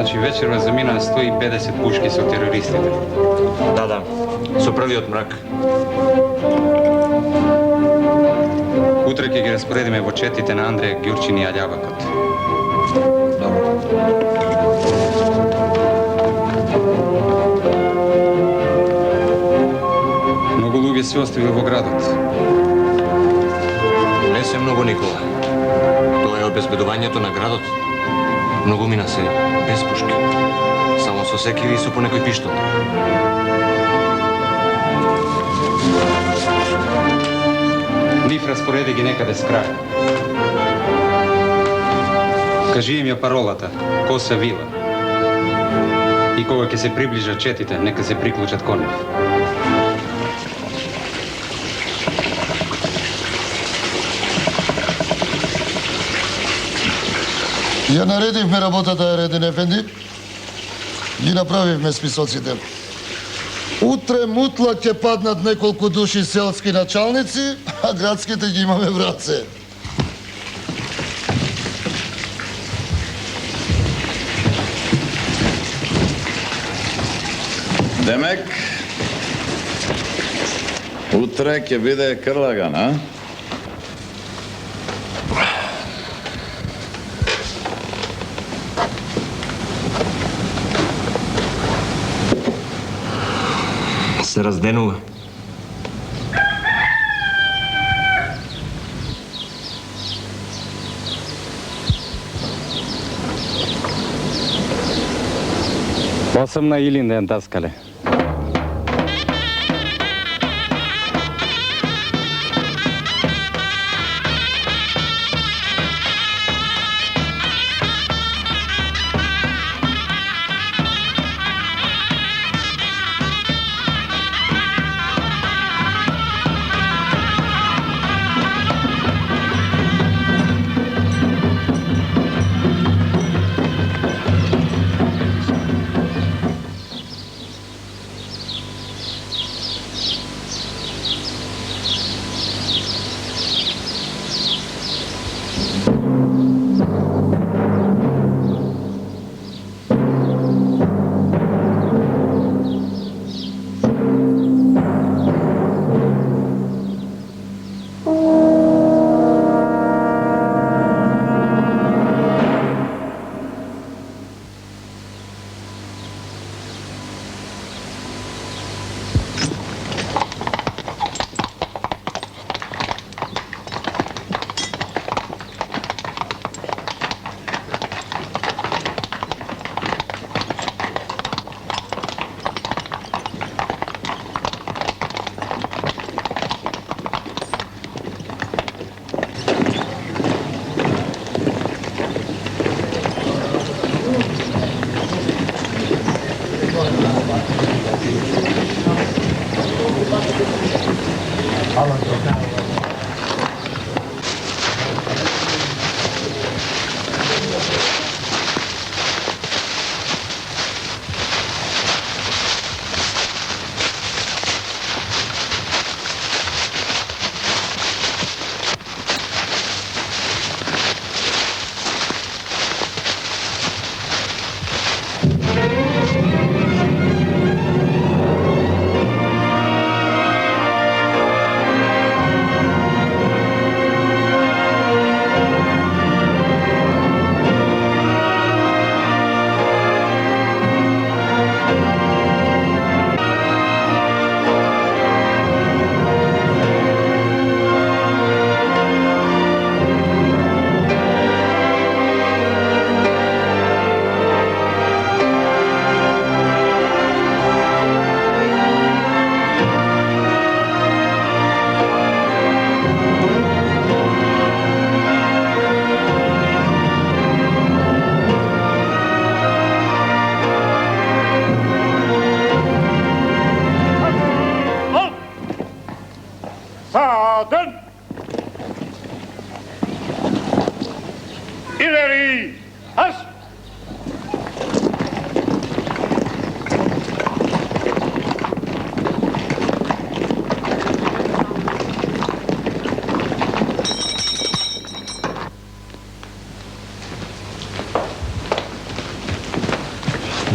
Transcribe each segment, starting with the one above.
Значи вечерва замина 150 пушки со терористите. Да, со првиот мрак. Утре ќе ги распоредиме во четите на Андреја Ѓурчин и Аљавакот. Многу луѓе се остави во градот. Не се многу, Никола. Тоа е обезбедувањето на градот. Многу мина се без пушки. Само со секири и со по некој пиштол. Нив распореди ги некаде с крај. Кажи им ја паролата, коса вила. И кога ќе се приближат четите, нека се приклучат кон нив. Ја наредивме работата, Редин Ефенди. Ги направивме списоците. Утре мутла ќе паднат неколку души селски началници, а градските ги имаме в раце. Демек, утре ќе биде крлаган, а? Се разденува. Осам на Илинден, таскале.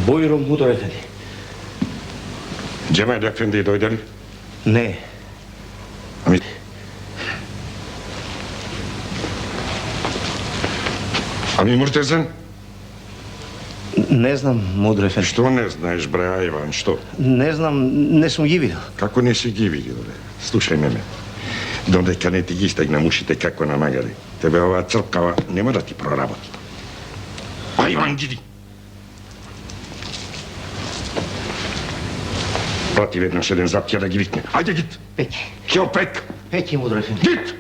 Buyurun Mudur Efendi. Cemal Efendi dojde li? Ne? A mi Murtezen? Ne znam, Mudur Efendi. Što ne znaš, bre, Ivan, što? Ne znam, ne sam gi vidio. Kako nisi gi vidio, bre? Slušaj mene. Dondeka ne ti istegnem ušite kako namagari. Tebe ova crkava nema da ti proraboti. A Ivan, gidi! Prati vednaš jedan zaptija da gi vikne. Ajde, git! Peki. Ćeo pek! Peki, Mudur Efendi. Git!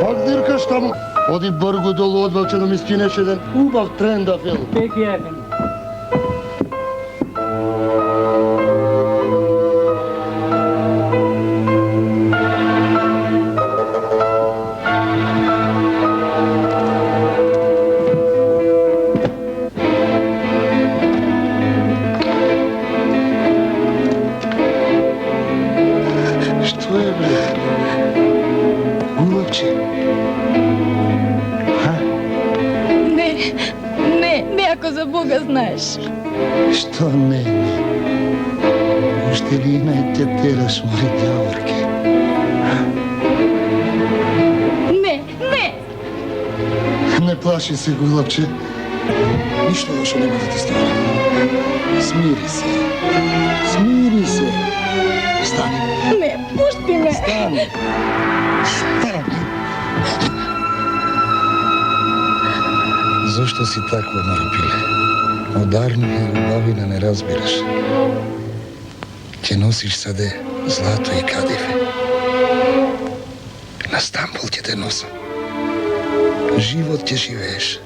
Бак диркаш таму. Оди бърго долу одвалче да ми скинеш един убав тренда филм. Peki efendim. Što je bre? Gulabče. Ne, ako za Boga znaš. Što ne? Още ли не те тераш, мои дявърки? Ne. Не плаши се, Гулабче. Нищо лошо няма да ти стане. Смири се. Смири се. Стани. Ne, pušti me. Стани. Стани. Защо си таква, Марапиле? Ударни и любовина не разбираш. Ќе носиш саде злато и кадифе. На Стамбул ќе те носам. Живот ќе живееш.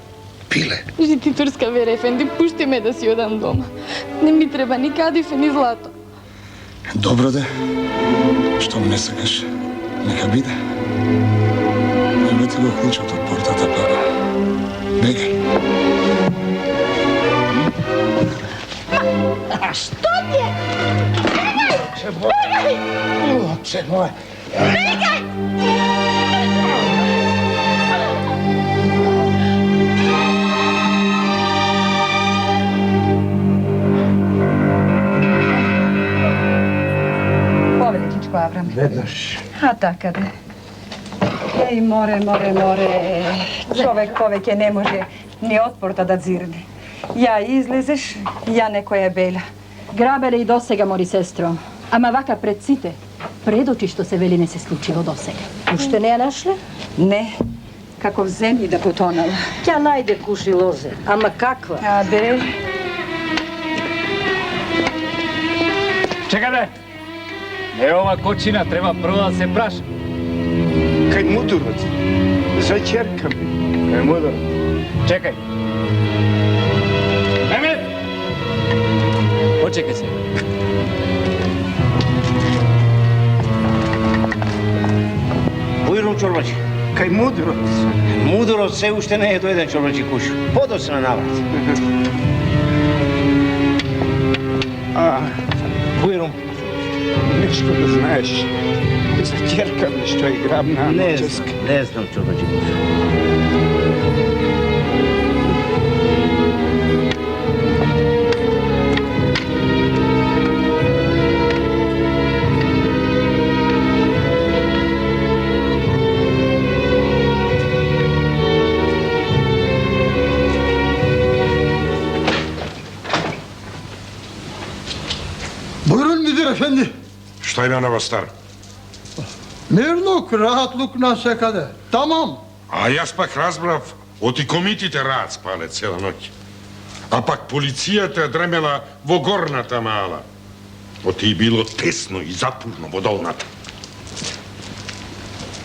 Пиле. Жити турска вера, Efendi, pušti me da si odam doma. Ne mi treba ni kadife, ni zlato. Добро де. Штом не сакаш, нека биде. Ево ти го клучот од портата, па бегај. А што ти е? Бегај! Лапче мој! Бегај! Povedničko Avram. Vednaš. A takade. Ej, more. Čovek poveke ne može ni od porta da zirne. Ja izlezeš, ja nekoja bela. Grabele i dosega, mori sestro. Ама вака пред сите, пред очи што се вели не се случило досега. Уште не ја нашле? Не. Како в земји да потонала. Ќе најде куши лозе, ама каква? А бе, Čekajte! Ne ova kočina, treba prvo da se praša. Kaj Muduroc? Za čerkami. Kaj mudro? Čekaj. Mehmet! Počekaj se. Buyurun çorbacı. Kaj Muduroc? Mudur se ušte ne je dojedan çorbacı kuş. Podosna navrat. A, Buyurun. nešto da znaš. Za čerkami što je gravna Česka. Ne znam çorbacı kuş. Buyurun müdür efendi. Šta ima novo staro? Mirluk, rahatluk na sekade. Tamam. A jaz pak razbrav, oti komitite rad spale cela noć. A pak policijata dremela vogornata mala. Oti bilo tesno i zapurno vodolnata.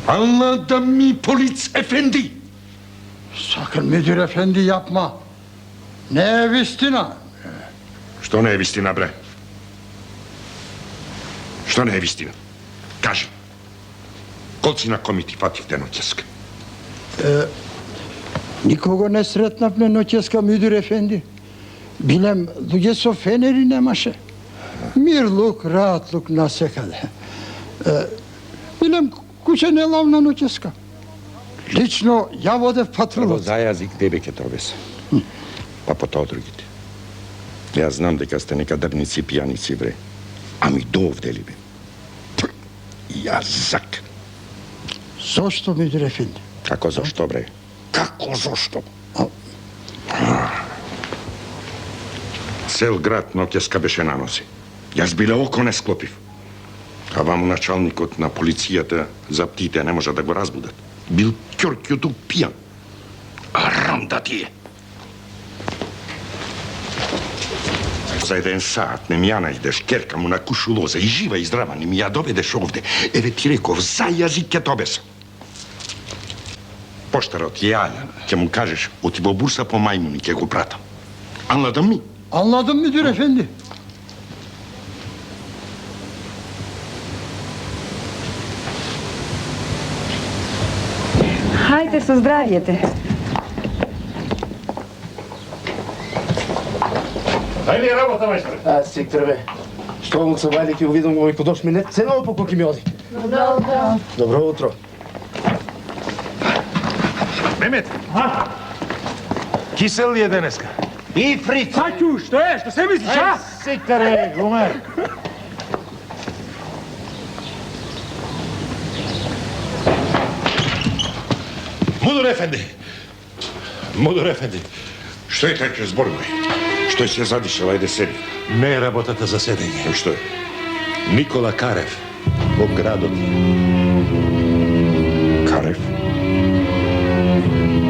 Allah da mi polic efendi. Sakın müdür efendi yapma. Ne ev istina? Što ne je istina, bre? Što ne je istina? Kaži. Kolci na komiti fatih denoćeska? Никого не сретнавме ноќеска, Мюдир ефенди. Билем луѓе со фенери немаше. Мирлук, ратлук насекаде. Билем куќе не лавна ноќеска. Лично ја водев патрулот. За јазик тебе ке тобес. Па по тоа другите. Јас знам дека сте некадарници пијаници, бре. Ами довде ли бе? Јазак. Зошто, Мюдир ефенди? Како зашто, бре? Како зашто? Цел град ноќеска беше на носи. Јас биле око не склопив. А вам началникот на полицијата за птите не може да го разбудат. Бил ќорќото пијан. Арам да ти е. За еден саат не ми ја најдеш керка му на кушу лоза и жива и здрава не ми ја доведеш овде. Еве ти реков, за јазик ке тобеса. Поштарот Јаја, ќе му кажеш, оти во бурса по мајмуни, ќе го пратам. Анладам ми? Anladım müdür efendi. Hajde se zdravijete. Ајде работа, мајстре. Секторе, што му се вајде ќе увидам овој кодош ми не цено по колку ми оди. Добро утро. Мемет. Кисел ли е денеска? И фриц. Саќу, што е? Што се мислиш, а? Секторе, гумер. Мудур ефенди! Мудур ефенди! Што е тај зборувај? Што е се задишал, ајде седи. Не е работата за седење. Што е? Никола Карев, во градот. Карев?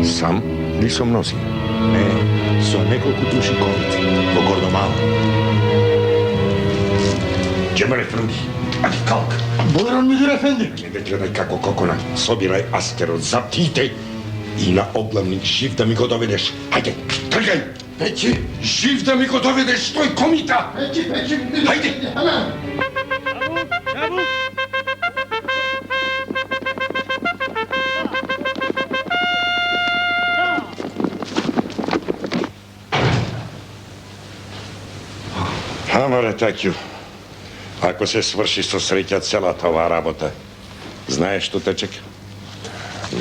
Сам или со мнози? Не, со неколку души ковици, во Гордомало. Џебале фрунди, ади калк. Buyurun müdür efendi. Не ме гледај како кокона. Собирај аскерот за птите и на облавник жив да ми го доведеш. Ајде, тргај! Peki. Жив да ми го доведеш, тој комита! Peki, peki müdür Haydi. efendi. Hemen. Амаре, Таќу, ако се сврши со среќа целата оваа работа, знаеш што те чека?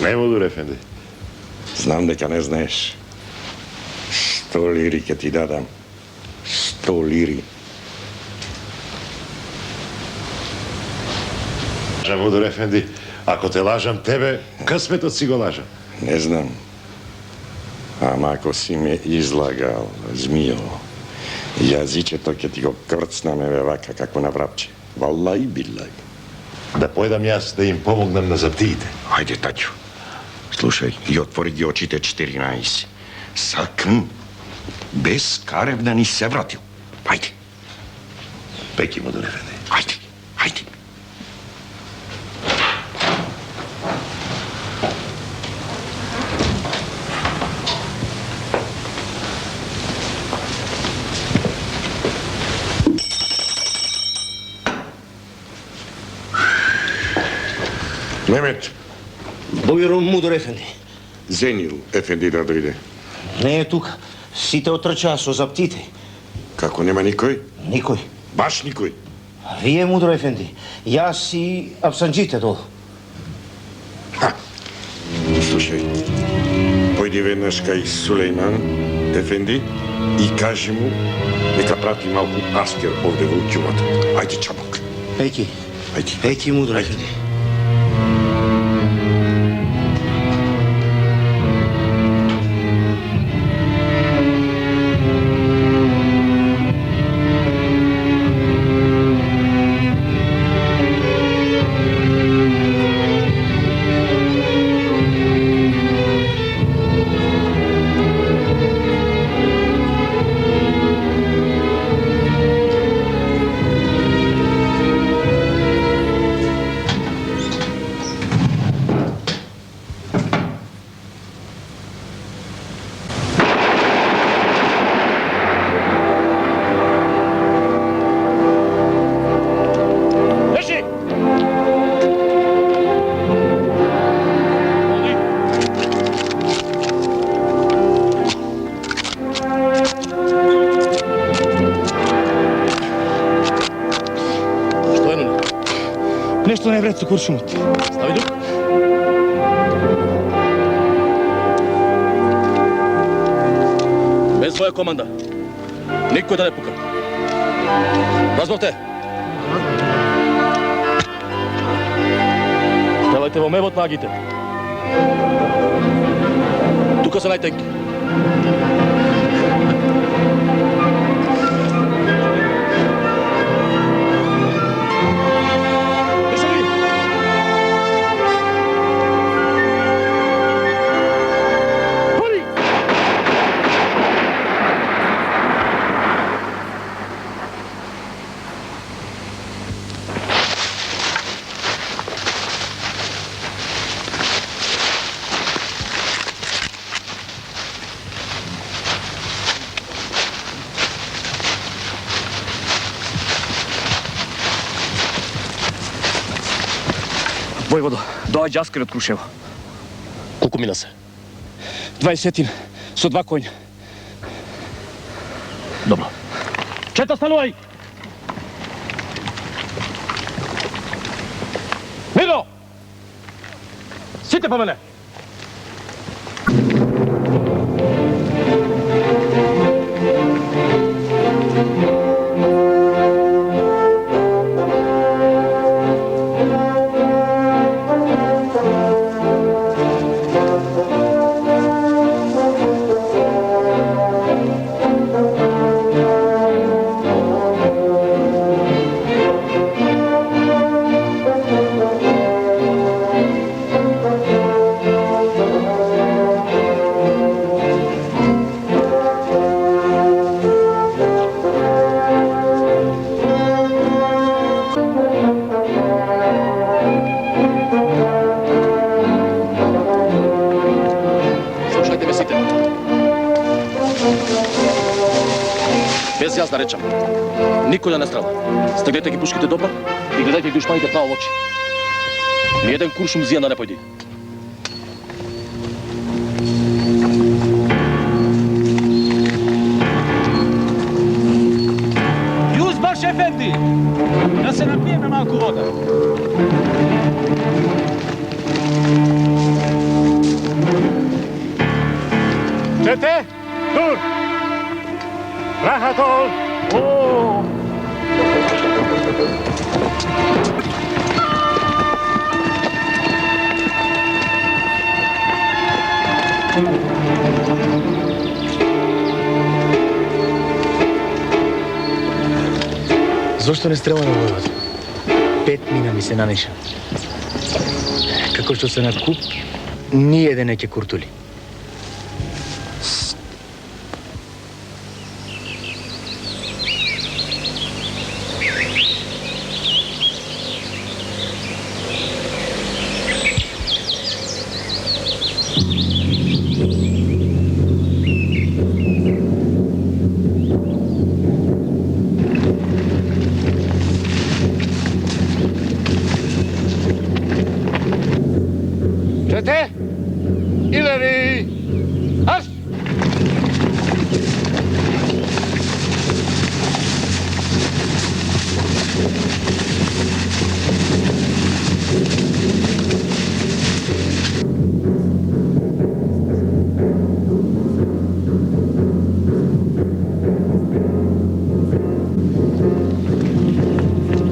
Не, Мудур ефенди. Знам дека не знаеш. 100 лири ќе ти дадам. 100 лири. Мудур ефенди, ако те лажам тебе, късметот си го лажам. Не знам. Ама ако си ме излагал, змијо, јазичето ќе ти го крцнам еве вака како на врапче. Валлај билај. Да појдам јас да им помогнам на заптиите. Ајде, Таќу. Слушај, и отвори ги очите 14. Сакам без Карев да ни се вратил. Ајде. Пеки, Мудур ефенди. Ајде, ајде. Мемет, Бујрун Мудур ефенди. Зенил ефенди да дојде. Не е тука. Сите отрчаа со заптите. Како нема никој? Никој. Баш никој. Вие, Мудур ефенди. Јас и апсанџите долу. Слушај, појди веднаш кај Сулејман ефенди и кажи му нека прати малку аскер овде во ќумата. Ајде, чабок. Пеки. Ајде. Пеки, Мудур ефенди. нешто не вред со куршумот. Стави тук. Без моја команда. Никој да не пука. Разбавте? Стрелајте во мевот на агите. Тука се најтенки. Војводо, доаѓа Аскер од Крушево. Колку мина се? 20 со 2 коња. Добро. Чета, станувај! Миро! Сите по мене! Без јас да речам. Никој да не страда. Стегнете ги пушките добро и гледајте ги ушпаните право во очи. Ниједен куршум зија да не појди. Јузбаш ефенди! Да се напиеме малку вода. Чете! Тур! Рахатол! О! Зошто не стреламе војвод? 5 мина ми се нанеша. Како што се на куп, ниједен не ќе куртули. Чете? Илеви! Аш!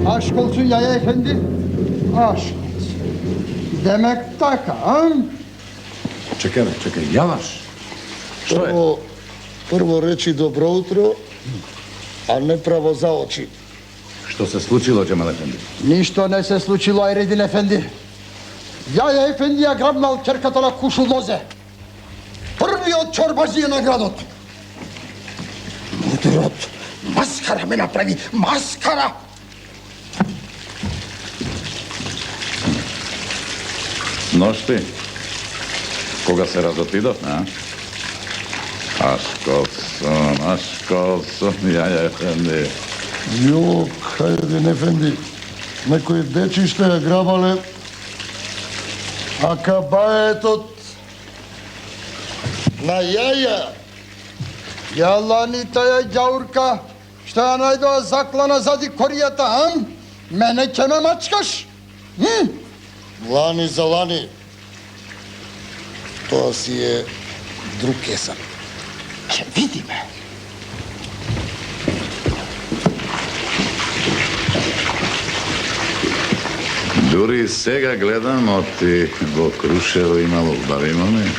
Aşk olsun Yaya Efendi. Aşk olsun. Demek така, а? Чекај, чекај, јаваш. Прво речи добро утро, а не право за очи. Што се случило, Джемал Ефенди? Нищо не се случило, Айредин Ефенди. Јаја Ефенди ја грабнал ќерката на Кушу Лозе. Првиот чорбазија на градот. Мудрот, маскара ме направи, маскара! Ношти, кога се разотидов, а? Ашколсон, Јаја Ефенди. Јок, Айредин Ефенди, некои дечиште ја грабале, а кабаетот на Јаја. Јалани таја ѓаурка, што ја најдоа заклана зади коријата, а? Мене ќе ме мачкаш? Лани за лани. Тоа си е друг кесан. Ќе видиме. Дури сега гледам, оти во Крушево имало баримони.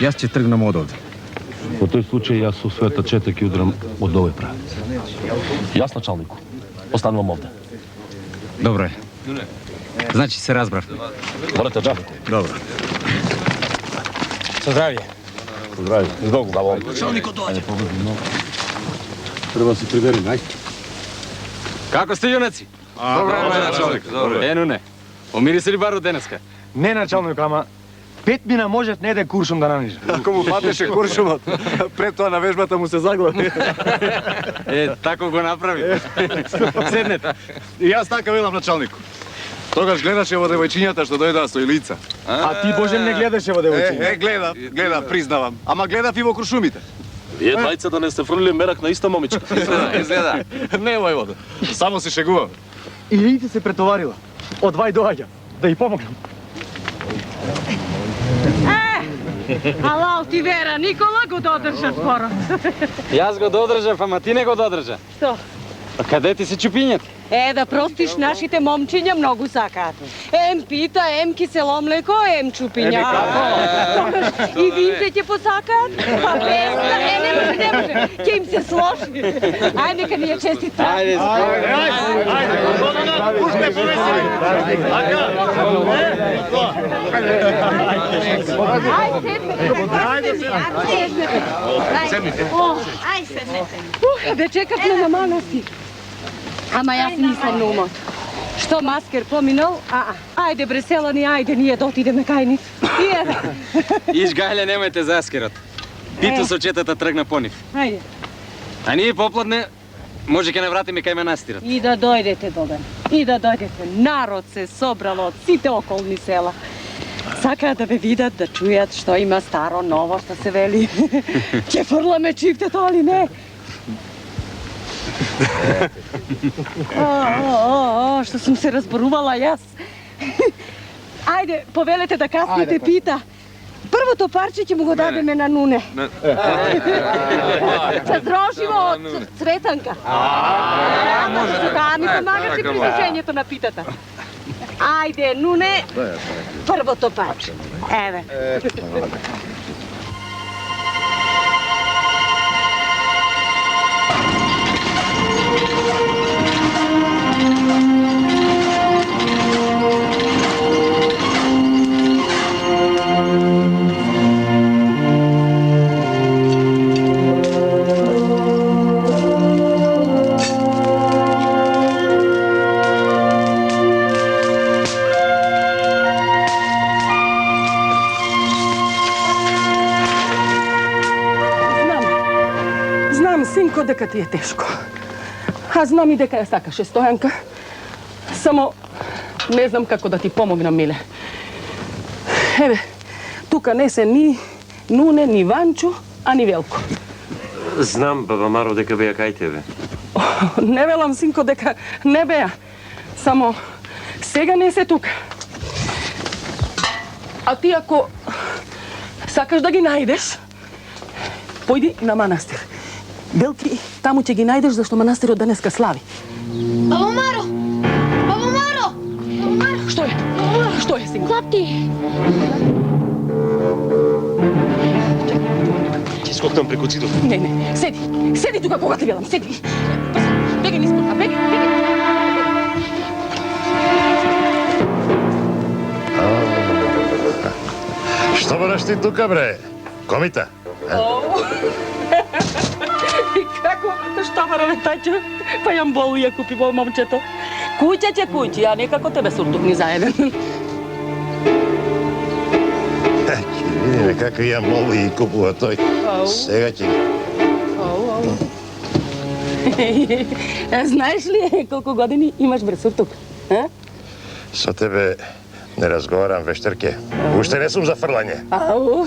Јас ќе тргнам од овде. Во тој случај јас со својата чета ќе удрам од овој прав. Јас началнику. Останувам овде. Добро е. Значи се разбрав. Волете џабите. Добро. Со здравје. Со здравје. Избогу. Началникот доаѓа. Треба се приберем, ај. Како сте, јунаци? Добро е, началник. Е, Нуне. Помириса ли барот денеска? Не началник, ама 5 мина можев не еден куршум да нанижа. Ако му патеше куршумот, пред тоа на вежбата му се заглави. Е, тако го направи. Седнете. И јас така велам началнику. Тогаш гледаше во девојчињата што дојдаа со лица. А ти, Боже, не гледаше во девојчиња. Гледав, признавам. Ама гледав и во куршумите. Вие двајца да не сте фрлили мерак на иста момичка. Изгледа. Не, војвода. Само се шегувам. И Лица се претоварила. Од вај доаѓа. Да ја помогнам. Алал ти Вера, Никола го додржа скоро. Јас го додржав, ама ти не го додржа. Што? А каде ти се чупињата? Да простиш, нашите момчиња многу сакаат. Ем пита, ем кисело млеко, ем чупиња. И винце ќе посакаат? Па песна, не може. Ќе им се сложи. Ајде, нека ни ја честит празник. Да чекавме на манастир. Ама јас мислам на умот. Што маскер поминал? Ајде бре селани, ајде ние да отидеме кај нив. Иш гајле, немајте заскерот. Пито со четата тргна по нив. Ајде. А ние попладне може ќе не вратиме кај манастирот. И да дојдете, Боган. И да дојдете. Народ се собрало од сите околни села. Сакаат да ве видат, да чујат што има старо, ново, што се вели. Ќе фрламе чифтето, али не. Што сум се разборувала јас. Ајде, повелете да каснете пита. Првото парче ќе му го дадеме на Нуне. Цадроживо од Цветанка. Ми помагаше при душењето на питата. Ајде, Нуне, првото парче. Еве. Синко, дека ти е тешко. А знам и дека ја сакаше Стојанка. Само не знам како да ти помогнам, миле. Еве, тука не се ни Нуне, ни Ванчо, а ни Велко. Знам, баба Маро, дека беа кај тебе. Не велам, синко, дека не беа. Само сега не се тука. А ти ако сакаш да ги најдеш, појди на манастир. Белки, таму ќе ги најдеш зашто манастирот денеска слави. Баба Маро! Баба Маро! Баба Маро! Што е? Што е, синко? Клапти! скокнам преку цидот. Не, седи. Седи тука кога те велам, седи. Беги низ пута, беги. Што бараш ти тука, бре? Комита? И како? Што бараме таќо? Па јам болу ја купи во момчето. Куќа ќе куќи, а некако тебе суртукни заеден. Ќе видиме какви ја моли и купува тој. Сега ќе... Знаеш ли колку години имаш бре суртук? Со тебе не разговарам, вештерке. Уште не сум за фрлање. Ау.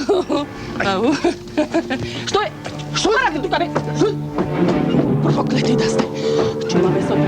Што е? Што ради тука, бе? Проклети да сте. Чума весота.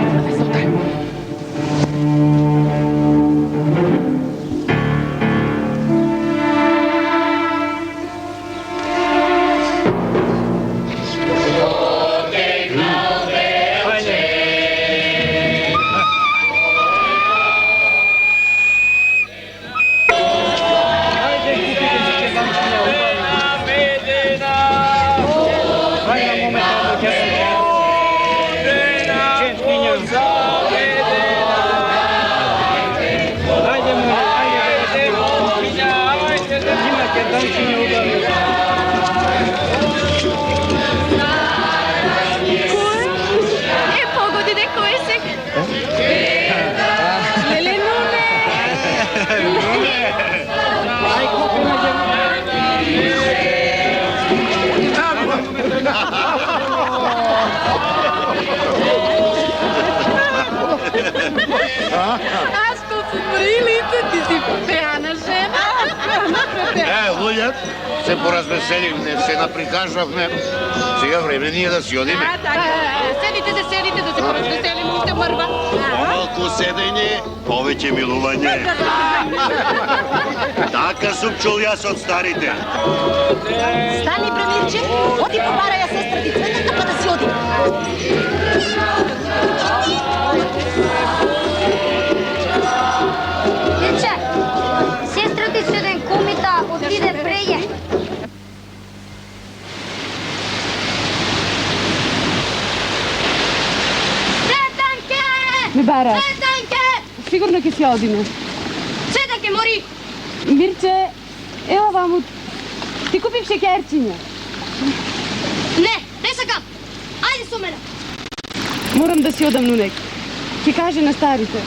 Аз што си прилице, ти си пеана жена. Луѓе, се поразвеселивме, се наприкажавме. Сега време ние да си одиме. Седите, да се поразвеселиме, уште мрва. Помалку седење, повеќе милување. Така сум чул јас од старите. Стани, Бремирче, оди побараја сестра ти Цветанка, па да си оди. Дече, сестра ти седен кумита отиде преје. Цветанке! Ме бара. Цветанке! Сигурно ќе си одиме. Цветанке, мори! Мирче, ево ваму. Ти купив шекерчиња. Не сакам. Ајде со мене. Морам да си одам нунек. Ќе каже на старите.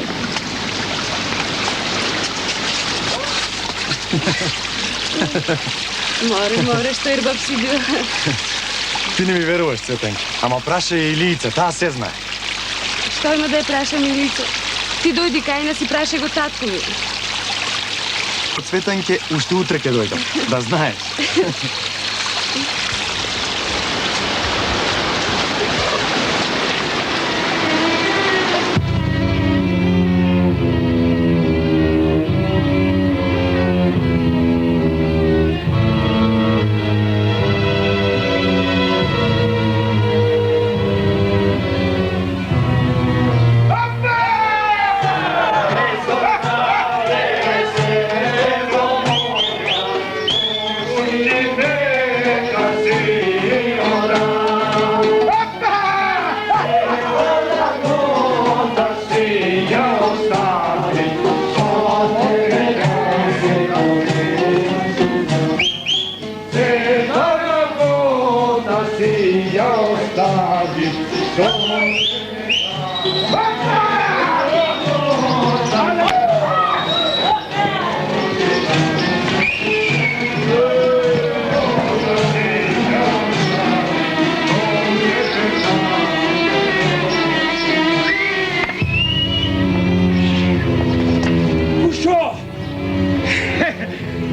Море, што ербав си бил. Ти не ми веруваш, Цветанке. Ама праша и Илица, таа се знае. Што има да ја прашам Илица? Ти дојди кај нас и прашај го татко ми. Цветанке, уште утре ќе дојдам, да знаеш.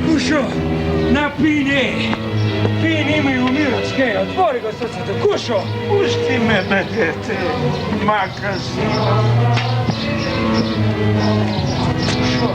Kušo, napini! Pini imaju miročke, otvori go srcето. Kušo, pušti me, dete, maka si. Kušo.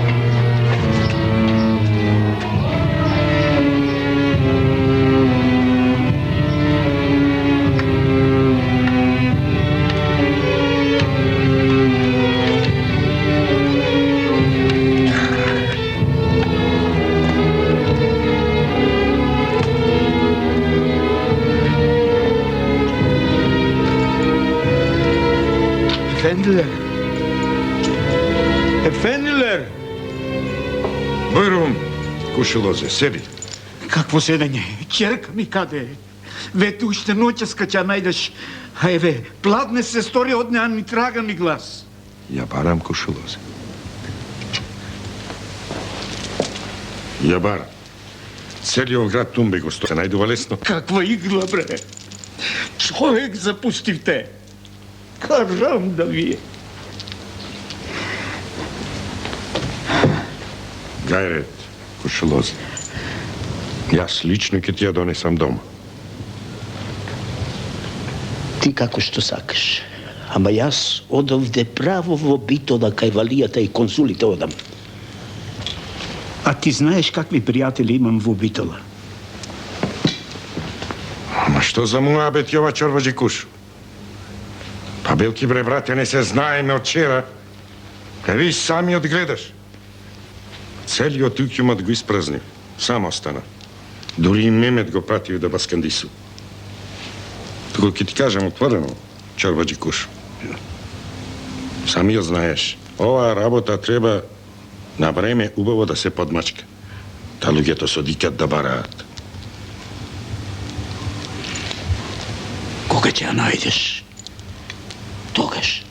Efendiler. Efendiler. Buyurun Kuşuloze, седи. Какво седење? Черка ми каде е? Вете уште ноќеска ќе најдеш. А еве, пладне се стори од неа ни трага ни глас. Ја барам Кушуloze. Ја барам. Целиот град Тумбе го стои. Се најдува лесно. Каква игла, бре! Човек запустивте. Карам да вие. Гајрет, Кушуloze. Јас лично ќе ти ја донесам дома. Ти како што сакаш. Ама јас одовде право во битола кај валијата и консулите одам. А ти знаеш какви пријатели имам во битола? Ама што за муа бе ти ова чорбаџи Кушу? Па белки бре, брате, не се знаеме од вчера. Ви сами одгледаш. Целиот укјумот го испразни. Само остана. Дури и Мемет го пратив да баскандису. Туку ќе ти кажам отворено, чорбаџи Кушу. Сами ја знаеш, оваа работа треба на време убаво да се подмачка. Та луѓето се одикат да бараат. Кога ќе ја најдеш? Тогаш.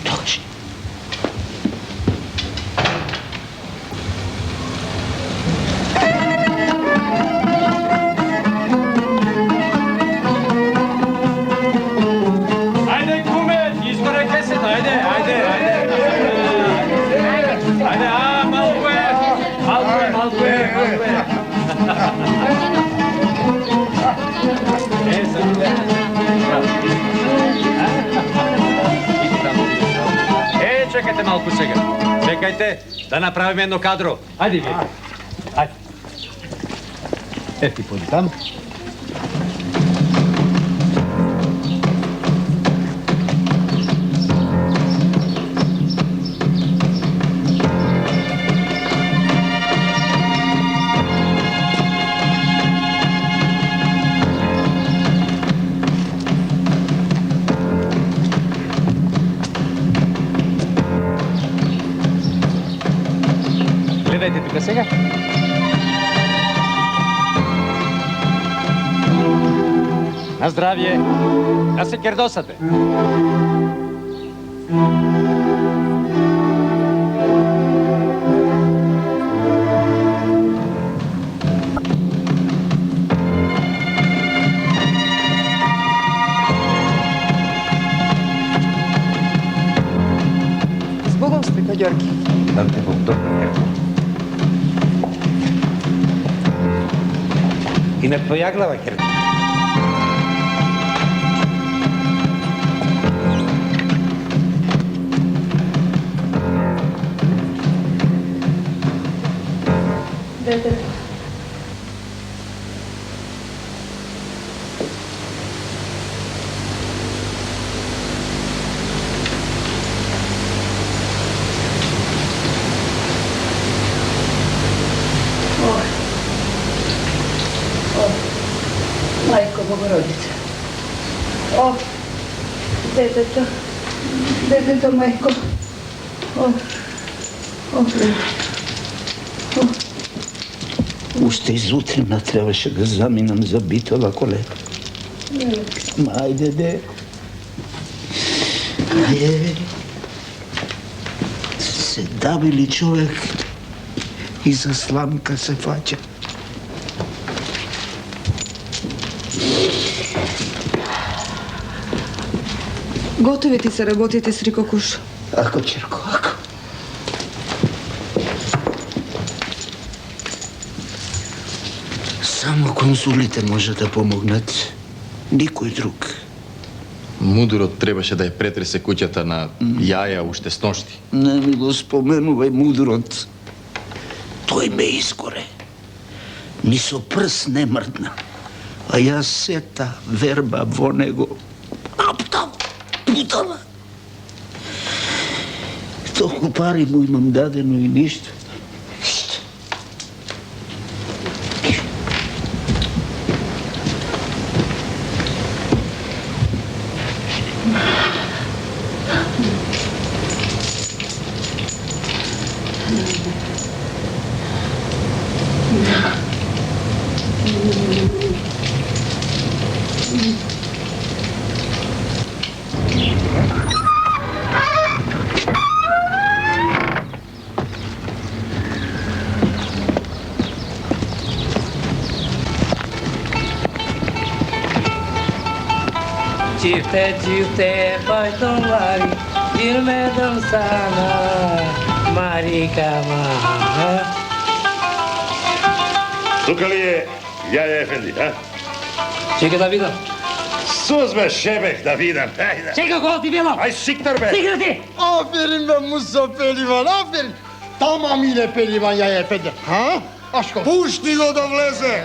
Тогаш. Ајде, куме, избора кесета, ајде. Ајде, малку е. Чекайте малку сега. Чекайте да направиме едно кадро. Ајде вие. Ајде. Ти поди таму. Гледајте тука сега. На здравје. Да се кердосате. Збогом, Стека Ѓорги. Да те Бог добро. И на твоја глава, Керко. Majko Bogorodice. O, deteto, majko. Уште изутрина требаше да заминам за битола, колега. Ма ајде, де. Се дави ли човек и за сламка се фаќа? Готови ти се работите с Рико Кушо? Ако, черко, ако. Само консулите може да помогнат. Никој друг. Мудурот требаше да ја претресе куќата на Јаја уште сношти. Не ми го споменувај мудурот. Тој ме искоре. Ни со прс не мрдна. А јас сета верба во него. Аптал, путала. Толку пари му имам дадено и ништо. Te bajton vari, ilmedem sana, Marikama. Тука ли е Јаја Ефенди, а? Чекай да видам. Сузме шебех да видам, ајде. Чекай го ти видам. Ај сиктар бе. Стигна ти. Aferin be Musa Pelivan, aferin. Tamamıyla Pelivan ya efendim. Ha? Aşk olsun. Пушти го да влезе!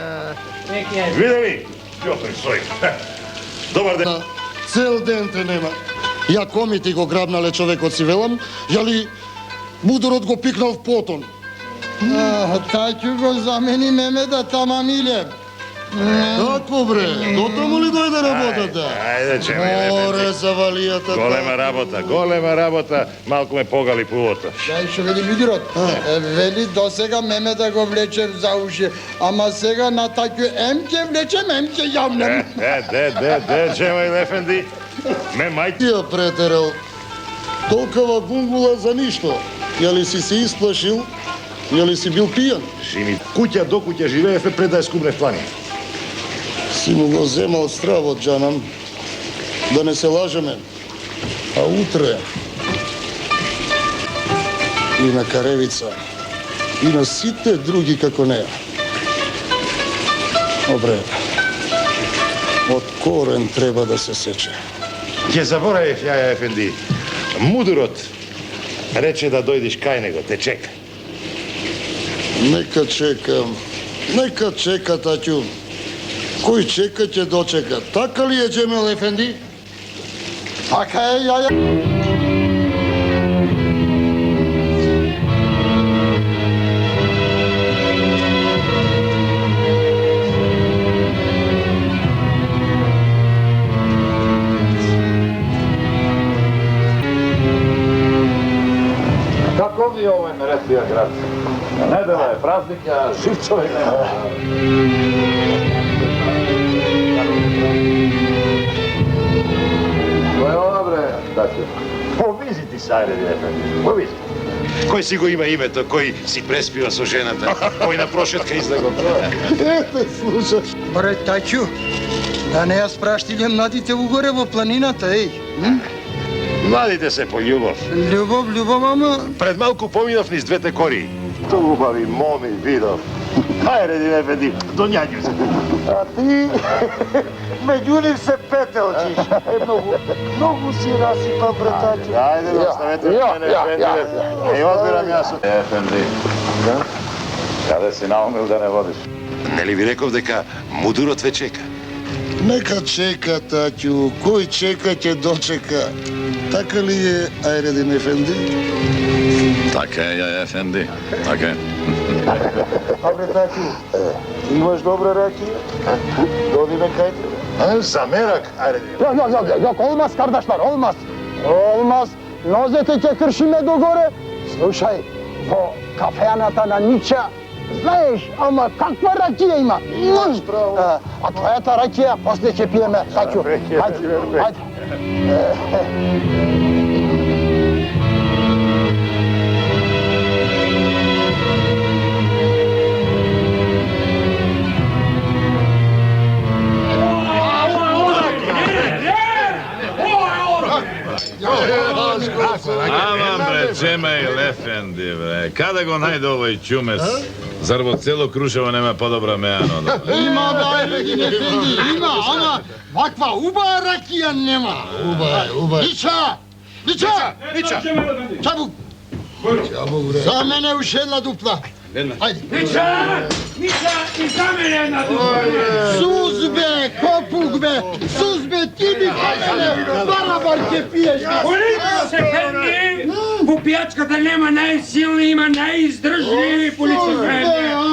Виде ли? Пјотр стои. Добар ден. Цел ден те нема. Ја коми ти го грабнале човекот си велам, јали будурот го пикнал в потон. Тајќу го замени Мемеда тамамиле. Какво бре? Дотаму ли дојде работата? Ајде, чемај, Море завалијата. Голема работа, малку ме погали пулото. Дај што вели будурот. Вели до сега Мемеда го влечев за уши, ама сега на тајќу емке влечем, емке јавнем. Де, чемај, Ефенди. Ме мајте. Ја претерал. Толкова гунгула за ништо. Јали си се исплашил? Јали си бил пијан? Жими, куќа до куќа живеевме пред да ја скубнев плани. Си му го земал стравот, Джанам. Да не се лажеме. А утре и на Каревица, и на сите други како неа. Добре, од корен треба да се сече. Ќе заборавив, Јаја Ефенди. Мудурот рече да дојдеш кај него, те чека. Нека чека, таќу. Кој чека ќе дочека. Така ли е, Джемел Ефенди? Така е, Јаја. Како ви овој Мересија град? Недела е празник, а жив човек нема. Кој е ова бре, Даче? Повизи ти сајре, Ефенди, повизи. Кој си го има името, кој си преспива со жената, кој на прошетка излего. Ете, слушаш. Бре, таќу, да не ја спраштиле младите угоре во планината, еј. Младите се по љубов. Љубов, ама... Пред малку поминав низ двете кори. Убави моми видов. Ајде, Ефенди, до њаѓу се. А ти, меѓу нив се петелчиш. Многу си расипа, братаче. Ајде, да оставете мене, Ефенди. Еј, одбирам јас. Ефенди, каде си наумил да не водиш? Нели ви реков дека мудурот ве чека? Нека чека, таќу. Кој чека, ќе дочека. Така ли е, Ајредин Ефенди? Така е, Јаја Ефенди, така е. Абре, таќу, имаш добра ракија? Додиме кај те? За мерак, Ајредин. Јок, олмас, кардаштар, олмас. Олмас, нозете ќе кршиме догоре. Слушај, во кафеаната на Нича, знаеш, ама каква ракија има? Имаш право. А твојата ракија, после ќе пиеме, таќу. Ајде. Аман бре, Джемаил Ефенди бре, каде го најде овој чумес? Зар во цело Крушево нема подобра меано? Има, Ајредин Ефенди, има, ама ваква убава ракија нема. Убава. Нича! Чабук! За мене уште една дупла. Ајде. Нича, и за мене една дупла. Сузбе, копук бе, сузбе, ти ми кажи, барабар ќе пиеш. Полица, Ефенди! По пијачката нема најсилни, има најиздржливи полицајци.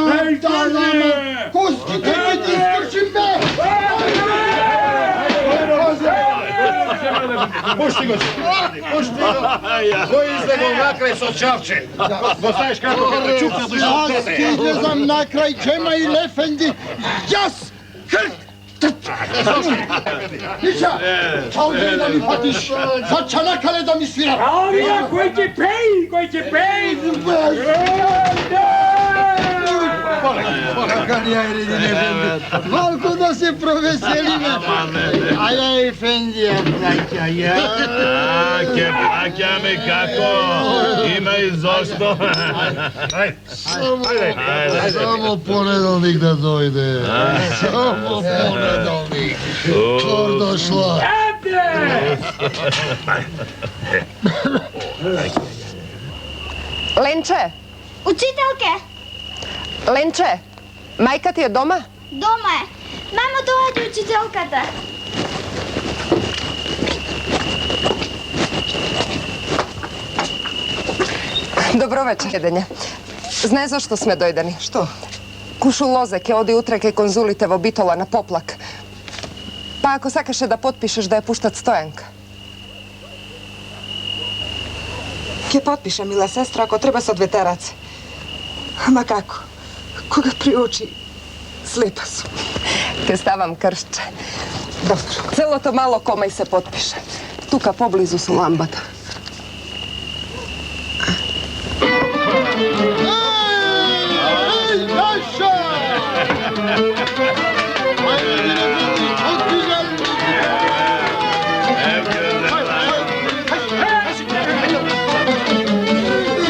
Најиздржливи! Костите ќе ти искршим бе! Пушти го, пушти го. Кој излегол накрај со чавче? Го знаеш како ќе чукна до Јас ќе излезам накрај, Джемаил Ефенди. Јас! Нича! Чаудеј да ми фатиш! За чанакале да ми свира! Овија, кој ќе пеј! Kakar ja Eredin efendi. Malko da se proveselime. A ja efendija plaća, ja. Ke plaća mi kako? Ima i zašto. Samo ponedeljnik da dojde. Samo ponedeljnik. Kor došla. Lenče! Učiteljke! Lenče! Majka ti je doma? Doma je. Mamo, dođe učiteljkata. Dobro večer, jedenje. Znaj zašto sme dojdeni? Što? Kušu lozeke, odi utreke konzulite vo bitola na poplak. Pa ako sakaše da potpišeš da je puštat Stojanka. Kje potpiše, mila sestra, ako treba se odveterac. Ma kako? Koga priuči? Slipa su. Ke stavam kršće. Dobro. Celo to malo komaj se potpiše. Tuka poblizu su lambata. Ej, Jaša! Eredin efendi, çok güzel.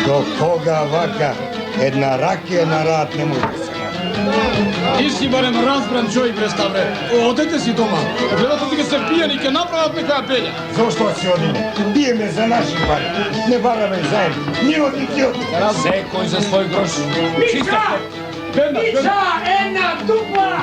Do koga vaka, jedna rakija na rat ne može se naći. Ti si barem razbran čovjek, predstavre. Odete si doma. Gledate ti ga se pijanike napravat neka pelja. Zašto si odine? Bije me za naši bar. Ne vara me zajedno. Ni od niti od. Sekoj za svoj groš. Miša! Miša, jedna dupla!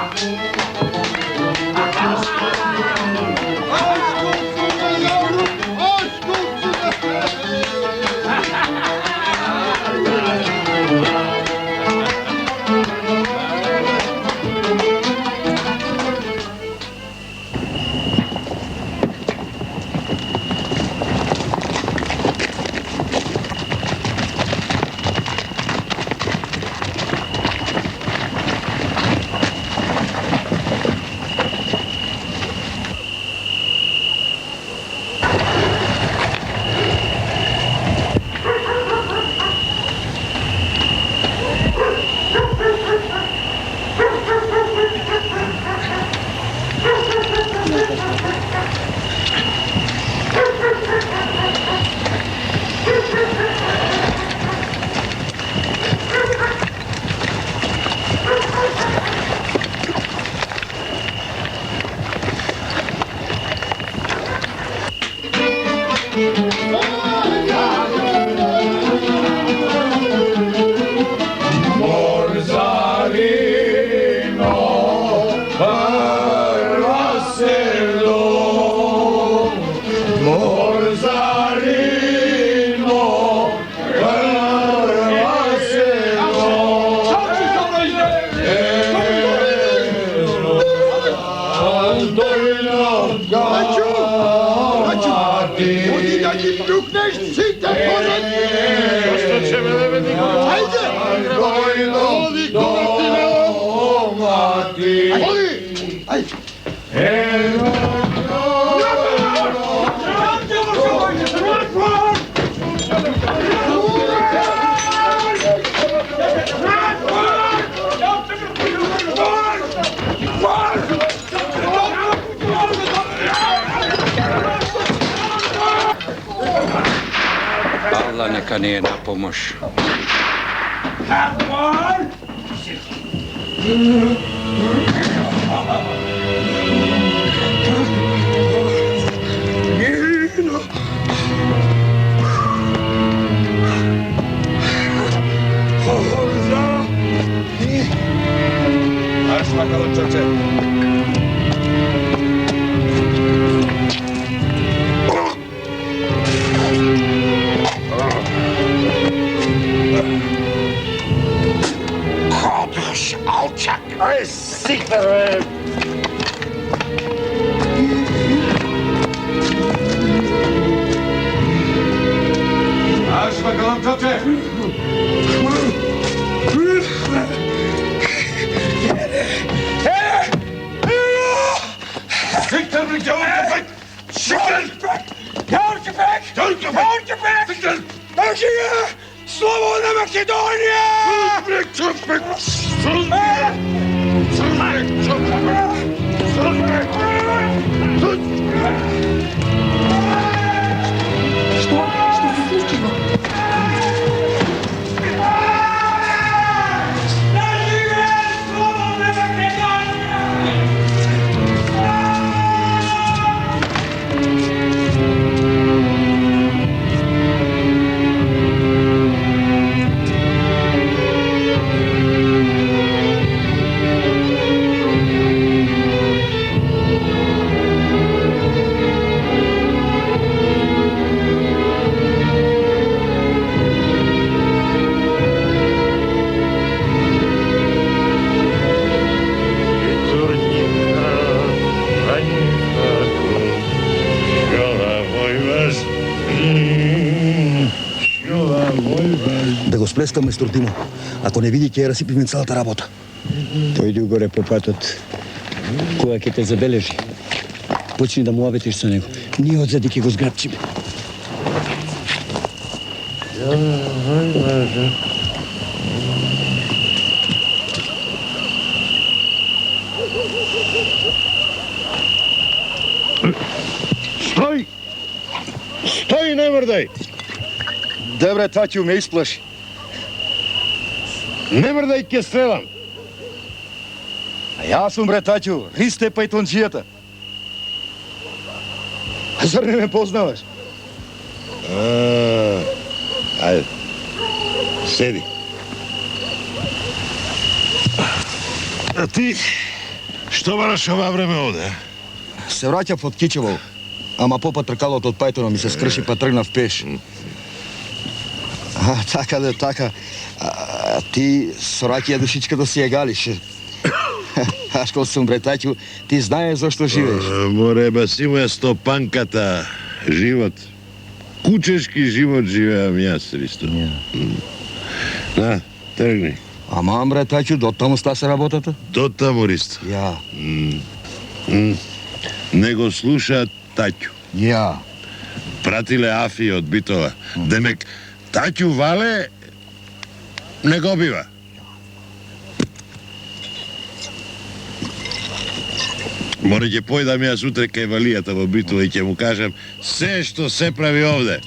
Allah neka nije na pomoć. Marš bakalım çocuğu. Kopiš, alčak! Aj, sikter, be! Marš bakalım çocuğu. Siktir bir gavur köpek! Siktir! Gavur köpek! Gavur köpek! Siktir! Belki ya! Slobodna Makedonija! Što se slučilo? Да го сплескаме с Турдимо. Ако не види, ќе разсипиме цялата работа. Дојди горе по патот. Кога ќе те забележи, почни да му обетиш со него. Ние одзади ќе го зграбчиме. Стој! Стој, не мрдај! Добре, Татју ме исплаши. Не мрдај, ќе стрелам! А јас сум, бре, Татју, Ристе Пајтонџијата. Зар не ме познаваш? Ајде, седи. А ти, што бараш ова време овде? Се враќав од Кичево, ама попат тркалото од Пајтона ми се скрши па тргнав пеш. Така да така. Ти со ракија душичката си ја галиш. А што сум, бре, Татју, ти знаеш зашто живееш. Море, ба си моја стопанката. Живот. Кучешки живот живеам јас, Ристо. Да, тргни. Ама, бре, Татју, дотаму ста се работата? Дотаму, Ристо. Ја. Не го слуша Татју. Ја. Пратиле Афи од Битова. Демек, Татју Вале не го бива. Море ќе појдам јас утре кај Валијата во Битова и ќе му кажам се што се прави овде.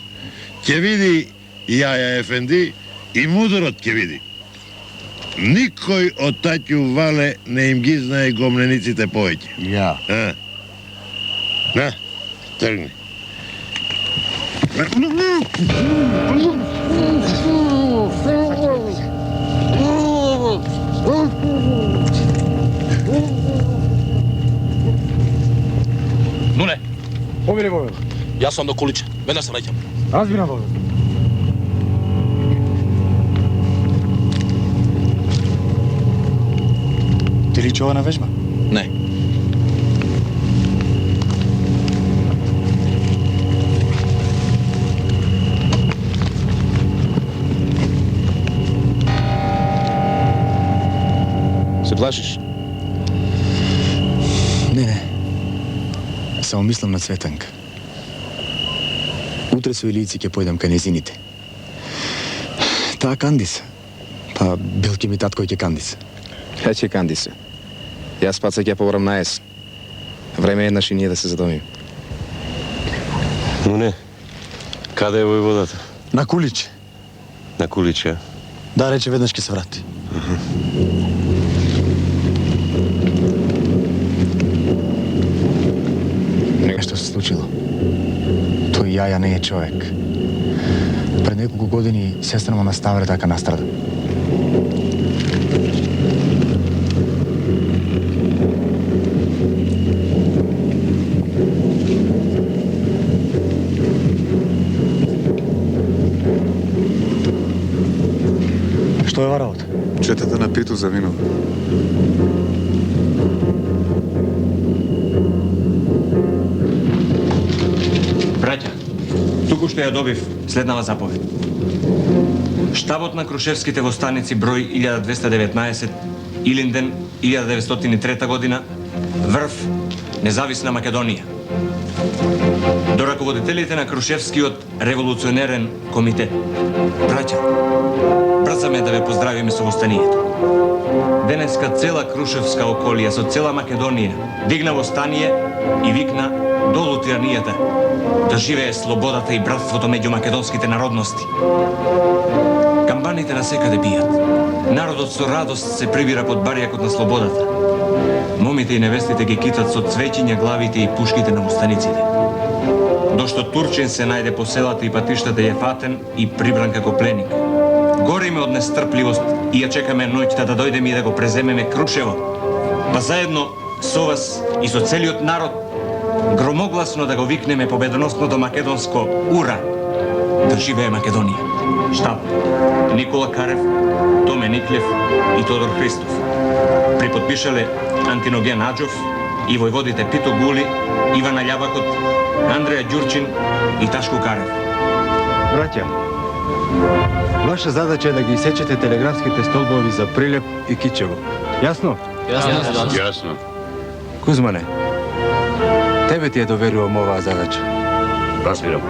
Ќе види Јаја Ефенди и мудорот ќе види. Никој од Татју Вале не им ги знае гомлениците повеќе. Ја. На, тргни. Нуне, Помири, Боже. јас сум до Кулича. Веднаш се враќам. Разбирам, Боже. Ти личи ова на вежба? Не. Се плашиш? Не. Само мислам на Цветанка. Утре со Илици ќе појдам кај незините. Таа Кандис. Па Билки ми татко ќе Кандис. Ќе Кандисе. Јас пат се ќе поворам на есен. Време е еднаш и ние да се задомим. Но не. Каде е војводата? На Кулич. На Кулич, ја? Да, рече веднаш ќе се врати. Нешто се случило. Тој Јаја не е човек. Пред неколку години сестра му на Ставре така настрада. Што е ова работа? Четете на питу за вино. Браќа, туку што ја добив следнава заповед. Штабот на Крушевските востаници број 1219, Илинден 1903 година, Врв, Независна Македонија. До раководителите на Крушевскиот револуционерен комитет. Браќа, брзаме да ве поздравиме со востанието. Денеска цела Крушевска околија со цела Македонија дигна востание и викна долу тиранијата, да живее слободата и братството меѓу македонските народности. Камбаните насекаде бијат. Народот со радост се прибира под барјакот на слободата. Момите и невестите ги китат со цвеќиња главите и пушките на востаниците. Дошто Турчин се најде по селата и патиштата е фатен и прибран како пленик. Гориме од нестрпливост и ја чекаме ноќта да дојдеме и да го преземеме Крушево. Па заедно со вас и со целиот народ громогласно да го викнеме победоносното македонско ура! Да живее Македонија! Штаб Никола Карев, Томе Никлев и Тодор Христов. Приподпишале Антиноген Аджов и војводите Пито Гули, Ивана Љабакот, Андреја Ѓурчин и Ташко Карев. Браќа, ваша задача е да ги исечете телеграфските столбови за Прилеп и Кичево. Јасно? Јасно. Кузмане, тебе ти ја доверувам оваа задача. Разбирам.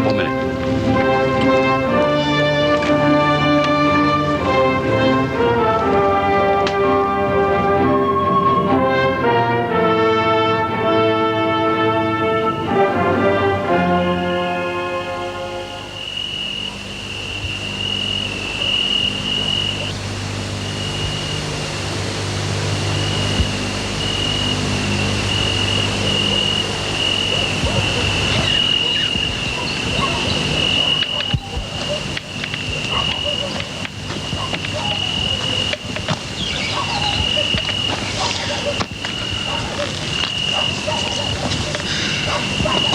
По мене.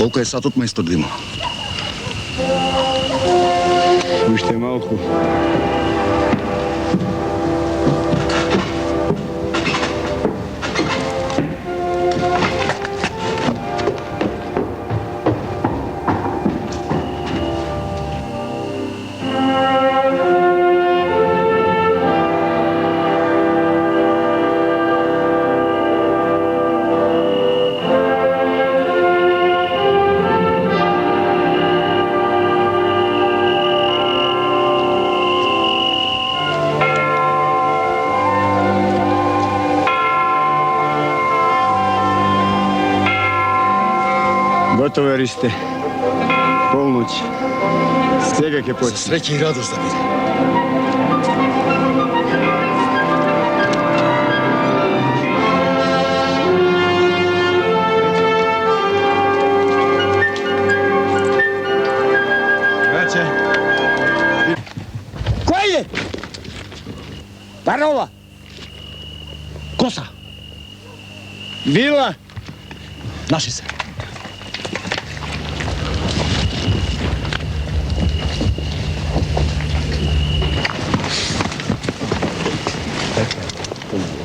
Колко е сатот, мајстор Димо? Уште малку. Готово, Аристе. Полноќ. Сега ќе почне. Среќа и радост да биде. Браќа. Кој е? Парола. Коса. Вила. Наши се.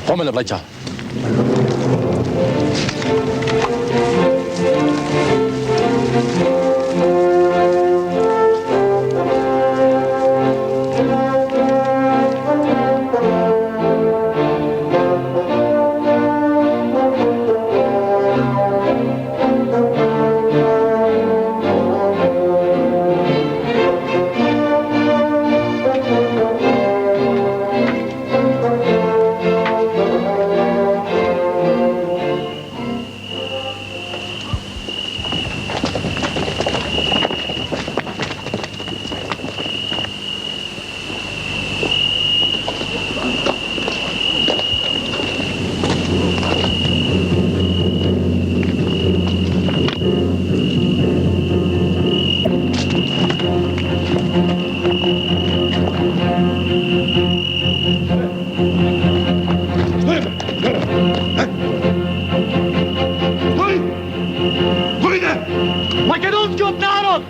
Помена, браќа. Македонскиот народ!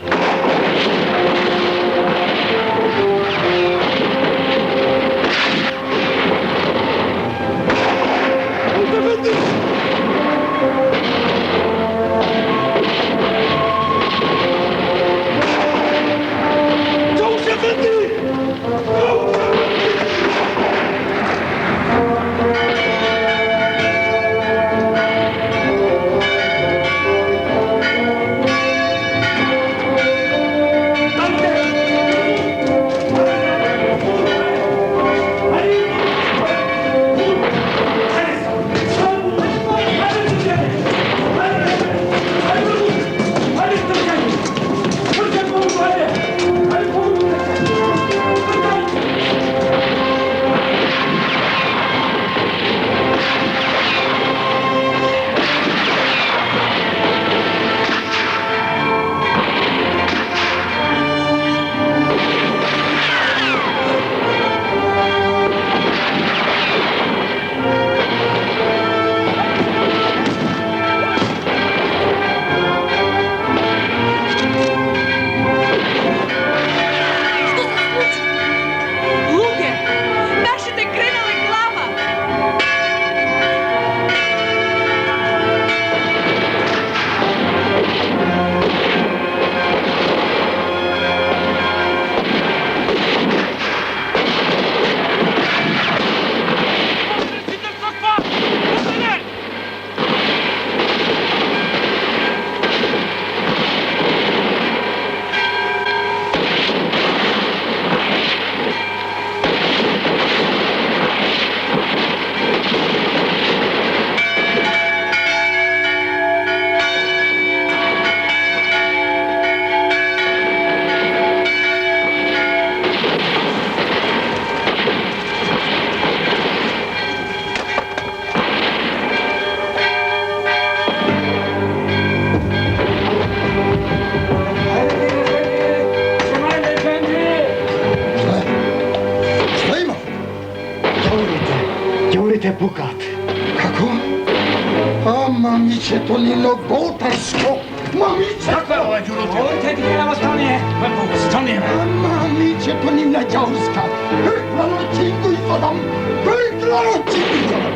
Tonino Botarsko! Mamiće! Kako je ovaj Đuro ti? Ovo ti nema stanije! Lepo, stanije me! Mamiće Tonina Đauska! Hrklano čingu i zadam! Hrklano čingu i zadam!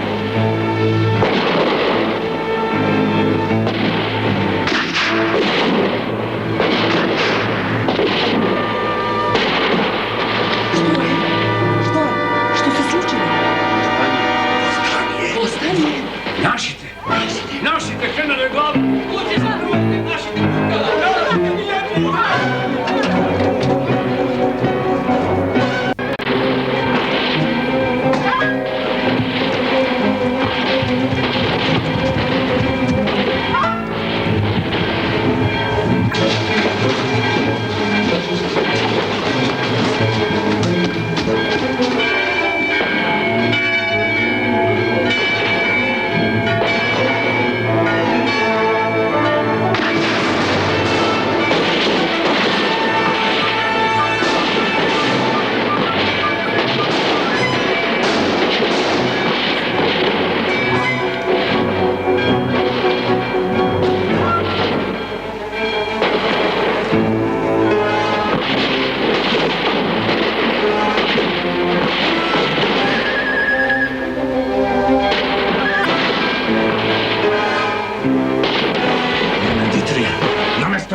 Što se slučilo? Ostanje. Našite! Našite, krenule glavu! Uđi za ruke, našite!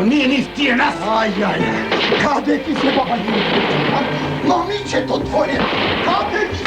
Nije ni stije nas! Ajaj, kade ti se baba nije? Mamiće to tvoje! Kade ti se...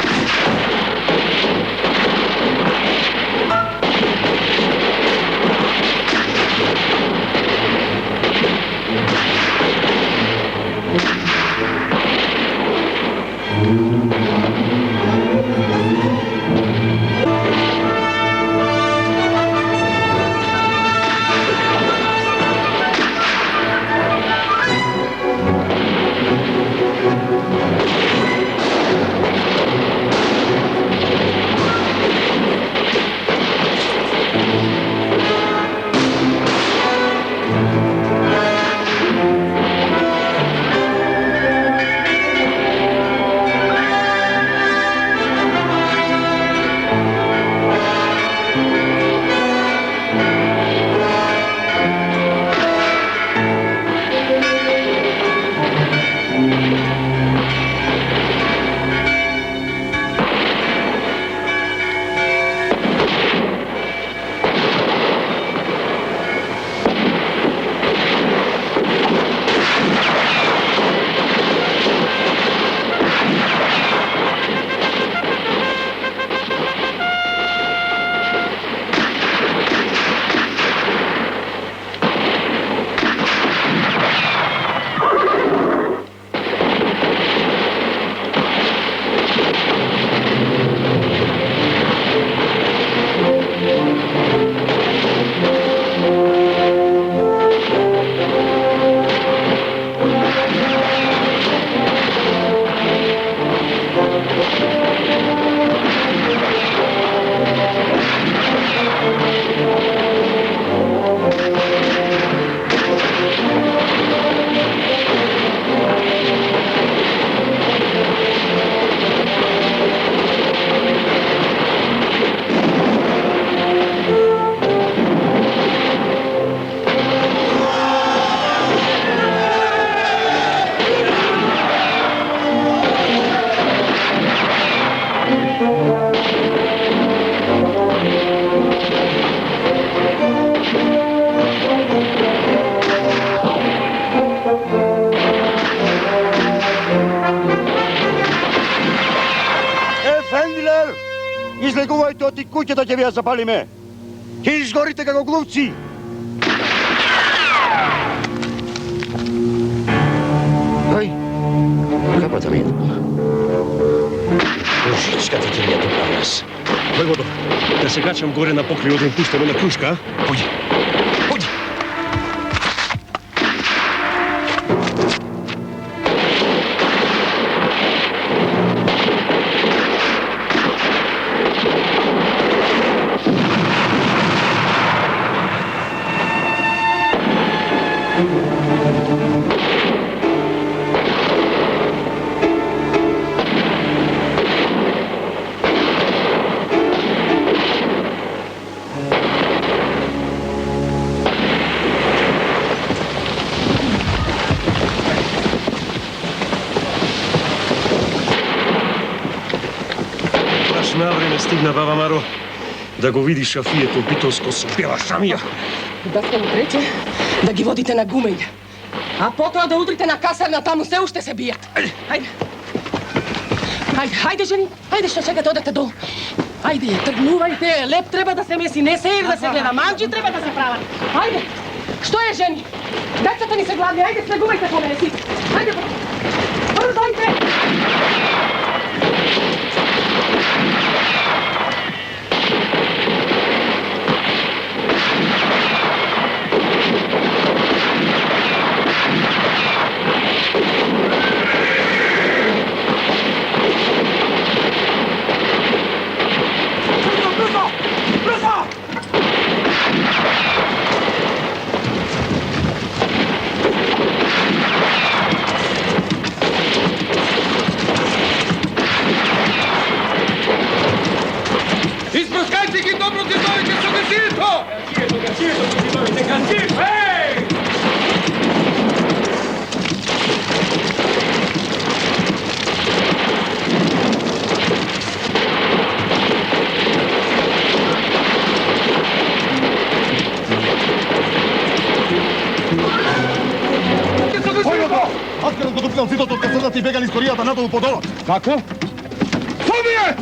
Izleguvajte od tih kuće da će vi ja zapalime. I izgorite kako gluvci. Oj, kako da mi je? Božička ti će lijeti pravi nas. Vojvodo, da se gačam gore na pokriju da im puštamo na kruška, a? Pođi. Pođi. стигна, баба Маро, да го види шафието битолско со бела шамија. Да се утрете, да ги водите на гумење. А потоа да удрите на касарна, таму се уште се бијат. Ајде. Ајде, жени, ајде што чекате, одете долу. Ајде, тргнувајте, леп треба да се меси, не сеир да се гледа, манџи треба да се прават. Ајде, што е, жени? Децата ни се гладни, ајде слегувајте по мене сите. Ајде, брзајте! Изпускайте ги добро дедовите со газието! Газието, ей! Аз го допнал зидот од касарната и бегали из коријата надолу по долот. Како? Побие!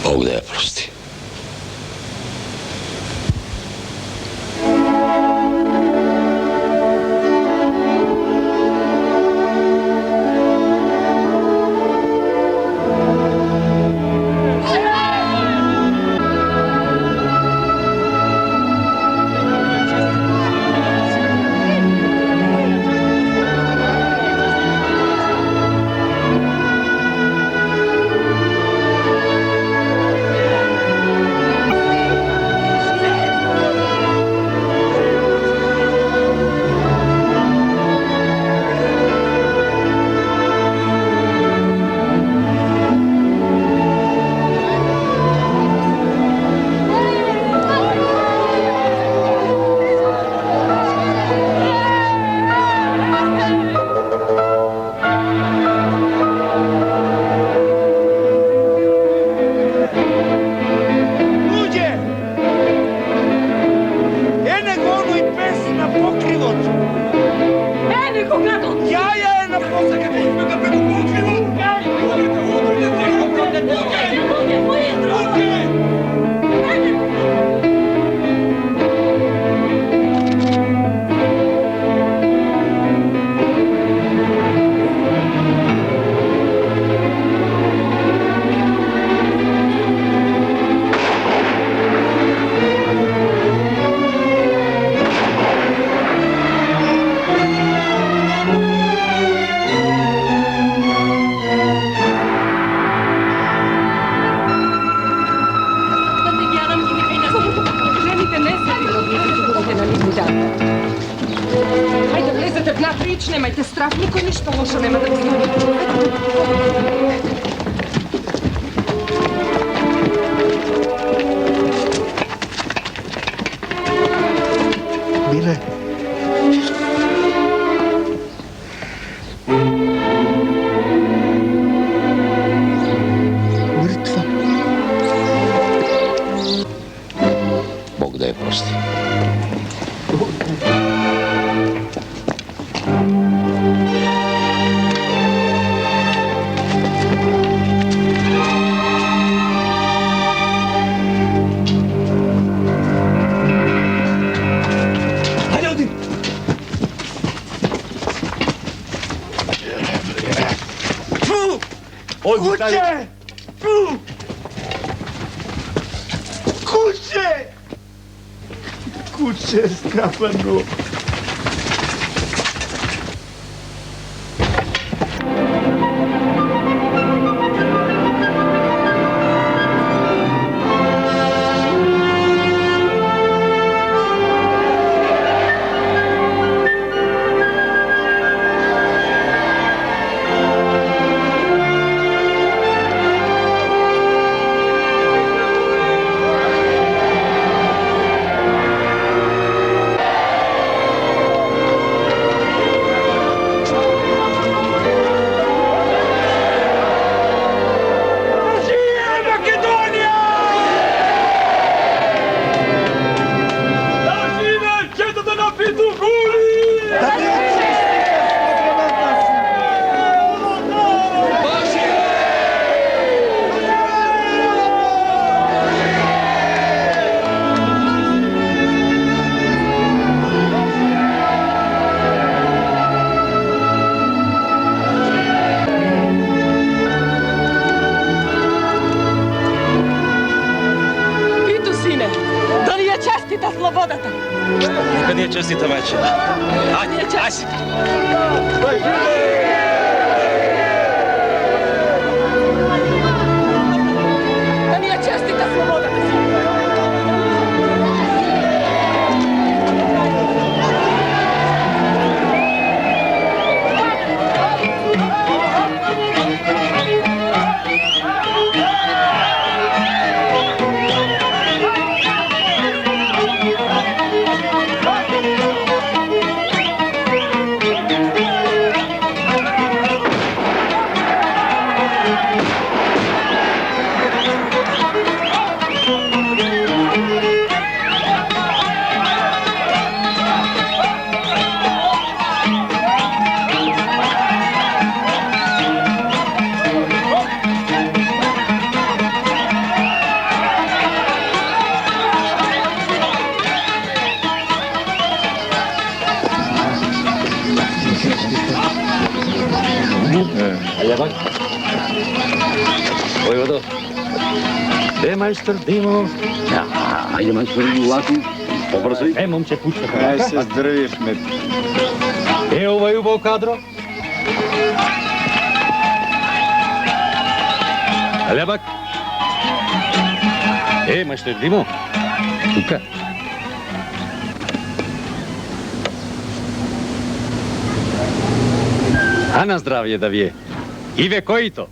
Бог да я прости. strah, niko ništa loše nema da mi stori. Mile. Mrtva. Bog da je prosti. Kuće! Kuće! Kuće, Stefano! Slobodata. Neka nije čestita večer. Ajde, ajde. Da nije čestita Slobodata. Ljevak. Vojvodo. Gde majstor Dimo? Ajde, majstor, ovako, pobrzuj. Momče, pušta. Aj se zdrviš me. Ovaj ubao kadro. Ljevak. Majstor Dimo. Tuka. A na zdravlje da vije. Ive koji to?